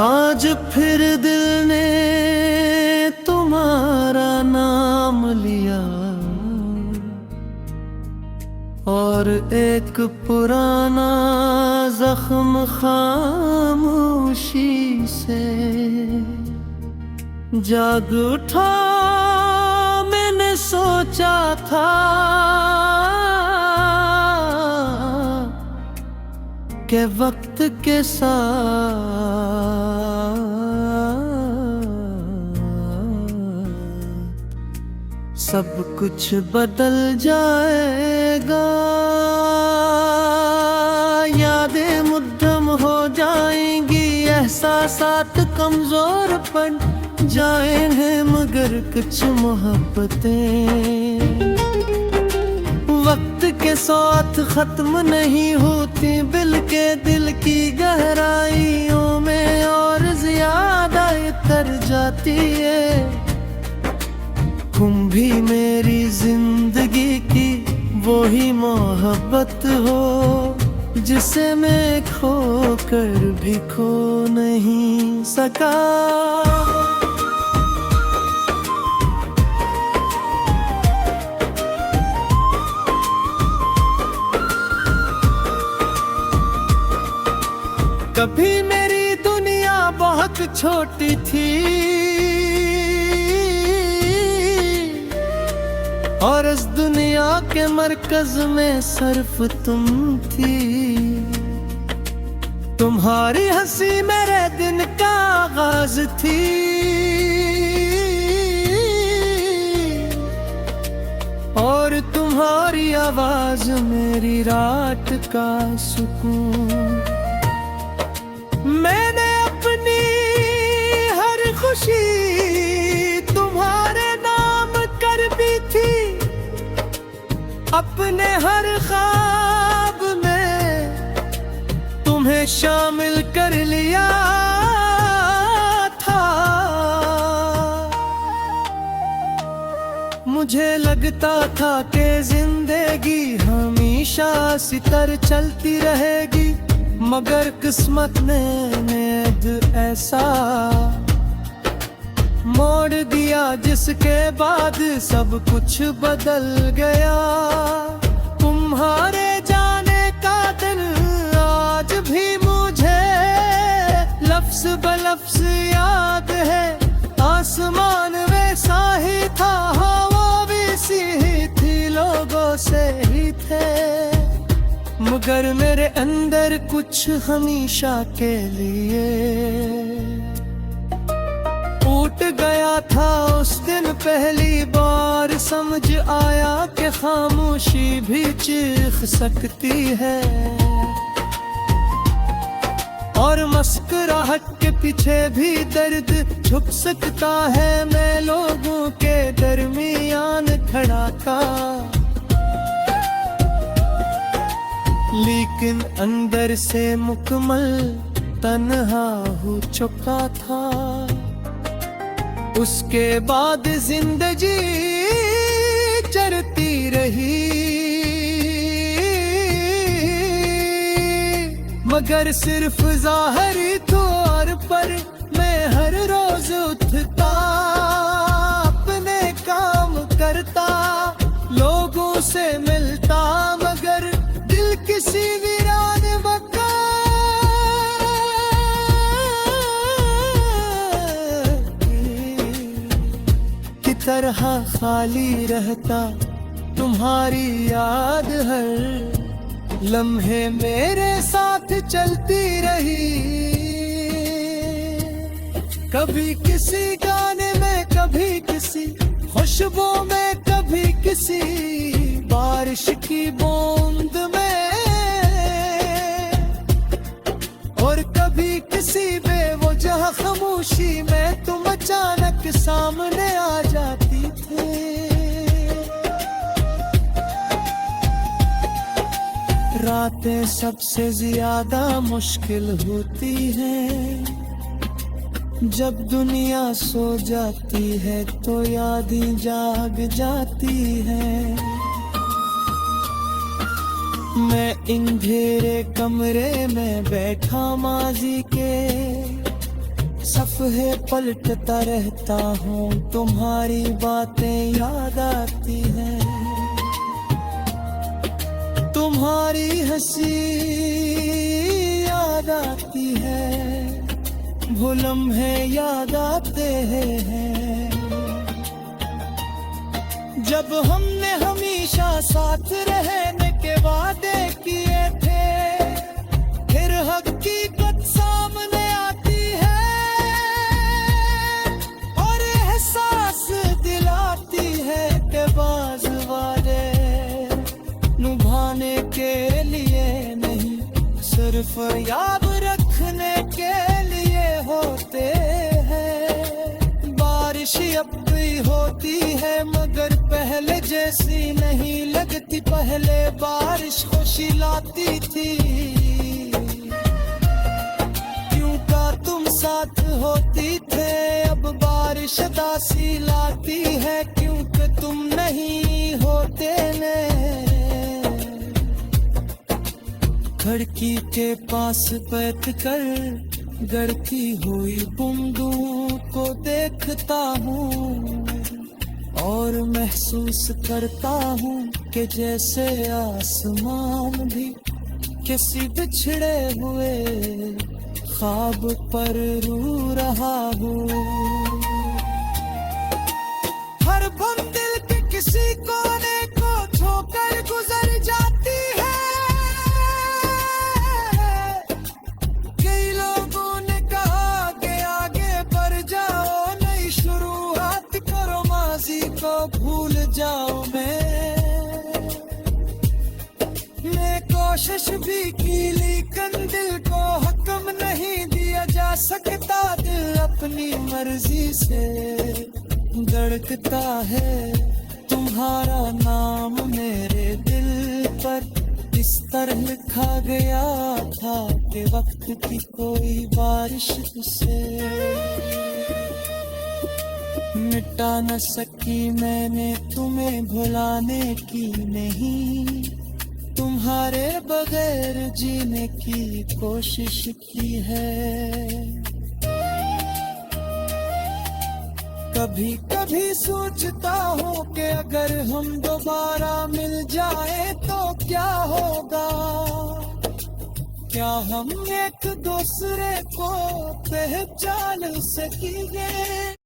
आज फिर दिल ने तुम्हारा नाम लिया और एक पुराना जख्म खामोशी से जाग उठा। मैंने सोचा था कि वक्त के साथ सब कुछ बदल जाएगा। यादें मुद्दम हो जाएंगी, एहसासात कमजोर पड़ जाएंगे, मगर कुछ मोहब्बतें वक्त के साथ खत्म नहीं होती, दिल की गहराइयों में और ज्यादा उतर जाती है। तुम भी मेरी जिंदगी की वही मोहब्बत हो जिसे मैं खो कर भी खो नहीं सका। कभी मेरी दुनिया बहुत छोटी थी और इस दुनिया के मरकज में सिर्फ तुम थी। तुम्हारी हंसी मेरे दिन का आगाज थी और तुम्हारी आवाज मेरी रात का सुकून। मैंने अपनी हर खुशी तुम्हारे नाम कर दी थी, अपने हर ख्वाब में तुम्हें शामिल कर लिया था। मुझे लगता था कि जिंदगी हमेशा इसी तरह चलती रहेगी, मगर किस्मत ने ऐसा मोड़ दिया जिसके बाद सब कुछ बदल गया। तुम्हारे जाने का दिन आज भी मुझे लफ्ज बलफ्ज याद है। आसमान वैसा ही था, हवा वैसी ही थी, लोगों से ही थे, मगर मेरे अंदर कुछ हमेशा के लिए टूट गया था। उस दिन पहली बार समझ आया कि खामोशी भी चीख सकती है और मुस्कुराहट के पीछे भी दर्द छुप सकता है। मैं लोगों के दरमियान खड़ा था, लेकिन अंदर से मुकम्मल तन्हा हो चुका था। उसके बाद जिंदगी चलती रही, मगर सिर्फ ज़ाहिरी तौर पर मैं हर रोज उठता, अपने काम करता, लोगों से मिलता, मगर किसी वीरान मकान की तरह खाली रहता। तुम्हारी याद हर लम्हे मेरे साथ चलती रही, कभी किसी गाने में, कभी किसी खुशबू में, कभी किसी बारिश की बूंद में, और कभी किसी बेवजह खामोशी में तुम अचानक सामने आ जाती थे। रातें सबसे ज्यादा मुश्किल होती हैं, जब दुनिया सो जाती है तो यादें जाग जाती हैं। मैं अंधेरे कमरे में बैठा माजी के सफ़े पलटता रहता हूँ, तुम्हारी बातें याद आती हैं, तुम्हारी हंसी याद आती है, वो लम्हे याद आते हैं जब हमने हमेशा साथ रहने के वादे किए थे। फिर हकीकत सामने आती है और एहसास दिलाती है कि बाज़ वादे निभाने के लिए नहीं, सिर्फ याद रखने के लिए होते हैं। बारिश अब भी होती है मगर पहले जैसी नहीं लगती, पहले बारिश खुशी लाती थी, क्यों का तुम साथ होती थे, अब बारिश दासी लाती है, क्योंकि तुम नहीं होते ने। खिड़की के पास बैठ कर गड़ती हुई बूंदों को देखता हूँ और महसूस करता हूँ कि जैसे आसमान भी किसी बिछड़े हुए ख्वाब पर रो रहा हूँ। हर पल दिल के किसी कोने को छोकर गुजर जाती है। कई लोगों ने कहा कि आगे बढ़ जाओ, नई शुरुआत करो, माजी को भूल जाओ। मैं कोशिश भी की लेकिन दिल को हुक्म नहीं दिया जा सकता, दिल अपनी मर्जी से धड़कता है। तुम्हारा नाम मेरे दिल पर इस तरह लिखा गया था कि वक्त की कोई बारिश उसे मिटा न सकी। मैंने तुम्हें भुलाने की नहीं, तुम्हारे बगैर जीने की कोशिश की है। कभी कभी सोचता हूँ कि अगर हम दोबारा मिल जाए तो क्या होगा, क्या हम एक दूसरे को पहचान सकेंगे।